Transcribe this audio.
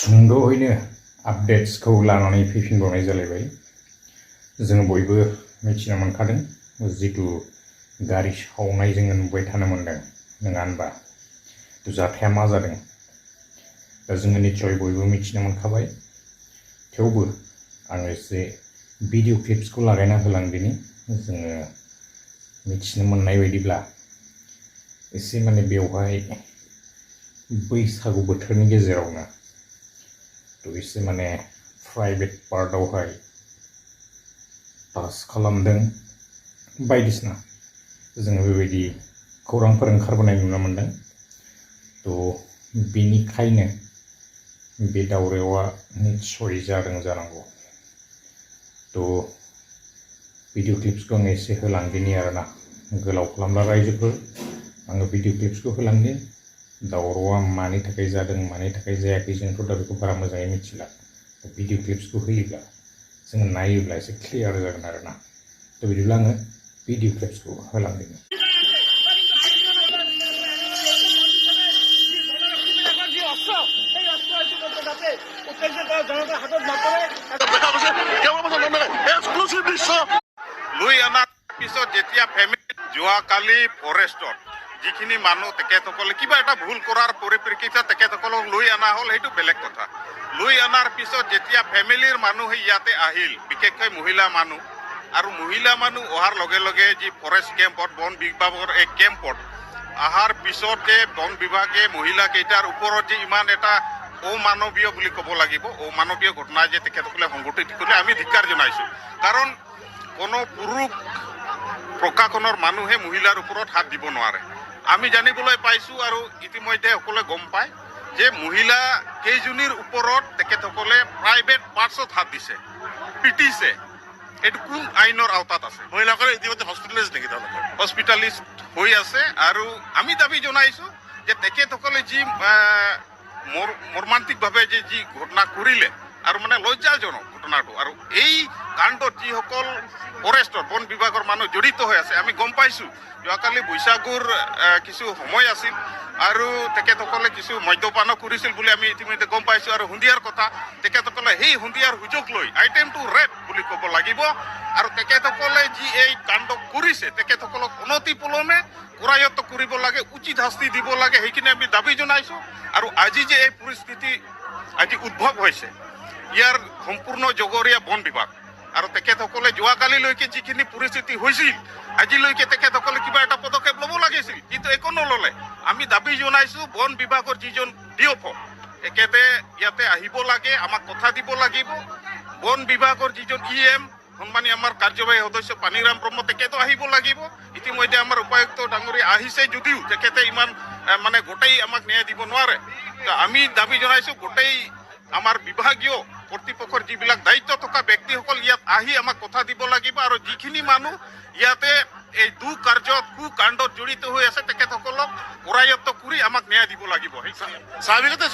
सुंद'यैनो आपडेट्सखौ लानानै फैफिनबावनाय जालायबाय। जों बयबो मिथिनो मोनखादों जितु गारि सावनाय जोङो नुबाय थानो मोनदों, नङा होनबा? जाथाया मा जादों दा जोङो निस्सय बयबो मिथिनो मोनखाबाय। थेवबो आङो एसे भिडिअ क्लिप्सखौ लागायना होलांदिनि। जोङो मिथिनो मोननाय बायदिब्ला एसे माने बेवहाय बैसागु बोथोरनि गेजेरावनो एसे माने प्राइभेट पार्टआवहाय पास खालामदों बायदिसिना जोङो बेबायदि खौरांफोर ओंखारबोनाय नुनो मोनदों। बेनिखायनो बे दावरावआ निस्सय जादों जानांगौ। भिडिअ क्लिप्सखौ आङो एसे होलांदिनि आरोना, गोलाव खालामला रायजोफोर, आङो भिडिअ क्लिप्सखौ होलांदि। दावरावआ मानि थाखाय जादों मानि थाखाय जायाखै जोंथ' दा बेखौ बारा मोजाङै मिथिला। भिडिअ क्लिप्सखौ होयोब्ला जोङो नायोब्ला एसे क्लियार जागोन आरोना। बिदिब्ला आङो भिडिअ क्लिप्सखौ होलांदिनि। লৈ অনাৰ পিছত যেতিয়া ফেমিলি যোৱাকালি ফৰেষ্টত যিখিনি মানুহ তেখেতসকলে কিবা এটা ভুল কৰাৰ পৰিপ্ৰেক্ষিতত তেখেতসকলক লৈ অনা হ'ল, সেইটো বেলেগ কথা। লৈ অনাৰ পিছত যেতিয়া ফেমিলিৰ মানুহ ইয়াতে আহিল, বিশেষকৈ মহিলা মানুহ, আৰু মহিলা মানুহ অহাৰ লগে লগে যি ফৰেষ্ট কেম্পত বন বিভাগৰ এই কেম্পত অহাৰ পিছতে বন বিভাগে মহিলাকেইটাৰ ওপৰত যে ইমান এটা অমানৱীয় বুলি ক'ব লাগিব, অমানৱীয় ঘটনা যে তেখেতসকলে সংঘটিত কৰিলে আমি ধিক্কাৰ জনাইছোঁ। কাৰণ কোনো পুৰুষ প্ৰশাসনৰ মানুহে মহিলাৰ ওপৰত হাত দিব নোৱাৰে। আমি জানিবলৈ পাইছোঁ আৰু ইতিমধ্যে সকলোৱে গম পায় যে মহিলা কেইজনীৰ ওপৰত তেখেতসকলে প্ৰাইভেট পাৰ্টছত হাত দিছে, পিটিছে। এইটো কোন আইনৰ আওতাত আছে? মহিলাসকলে ইতিমধ্যে হস্পিটেলাইজ নেকি? তেওঁলোকে হস্পিটেলাইজ হৈ আছে। আৰু আমি দাবী জনাইছোঁ যে তেখেতসকলে যি মৰ্মান্তিকভাৱে যি ঘটনা কৰিলে আৰু মানে লজ্জাজনক ঘটনাটো, আৰু এই কাণ্ডত যিসকল ফৰেষ্টৰ বন বিভাগৰ মানুহ জড়িত হৈ আছে আমি গম পাইছোঁ। যোৱাকালি বৈশাগুৰ কিছু সময় আছিল আৰু তেখেতসকলে কিছু মদ্যপানো কৰিছিল বুলি আমি ইতিমধ্যে গম পাইছোঁ। আৰু সন্ধিয়াৰ কথা, তেখেতসকলে সেই সন্ধিয়াৰ সুযোগ লৈ আইটেম টু ৰেপ বুলি ক'ব লাগিব। আৰু তেখেতসকলে যি এই কাণ্ড কৰিছে তেখেতসকলক অনতিপলমে কৰায়ত্ব কৰিব লাগে, উচিত শাস্তি দিব লাগে, সেইখিনি আমি দাবী জনাইছোঁ। আৰু আজি যে এই পৰিস্থিতি আজি উদ্ভৱ হৈছে, ইয়াৰ সম্পূৰ্ণ জগৰীয়া বন বিভাগ। আৰু তেখেতসকলে যোৱাকালিলৈকে যিখিনি পৰিস্থিতি হৈছিল, আজিলৈকে তেখেতসকলে কিবা এটা পদক্ষেপ ল'ব লাগিছিল, কিন্তু একো নল'লে। আমি দাবী জনাইছোঁ বন বিভাগৰ যিজন ডিঅফ তেখেতে ইয়াতে আহিব লাগে, আমাক কথা দিব লাগিব। বন বিভাগৰ যিজন EM সন্মানী আমাৰ কাৰ্যবাহী সদস্য পানীৰাম ব্ৰহ্ম, তেখেতো আহিব লাগিব। ইতিমধ্যে আমাৰ উপায়ুক্ত ডাঙৰীয়া আহিছে যদিও তেখেতে ইমান মানে গোটেই আমাক ন্যায় দিব নোৱাৰে। আমি দাবী জনাইছোঁ গোটেই আমাৰ বিভাগীয় কৰ্তৃপক্ষৰ যিবিলাক দায়িত্ব থকা ব্যক্তিসকল ইয়াত আহি আমাক কথা দিব লাগিব। আৰু যিখিনি মানুহ ইয়াতে এই কুকাণ্ডত জড়িত হৈ আছে তেখেতসকলক কৰায়ত্ব কৰি আমাক ন্যায় দিব লাগিব। স্বাভাৱিকতে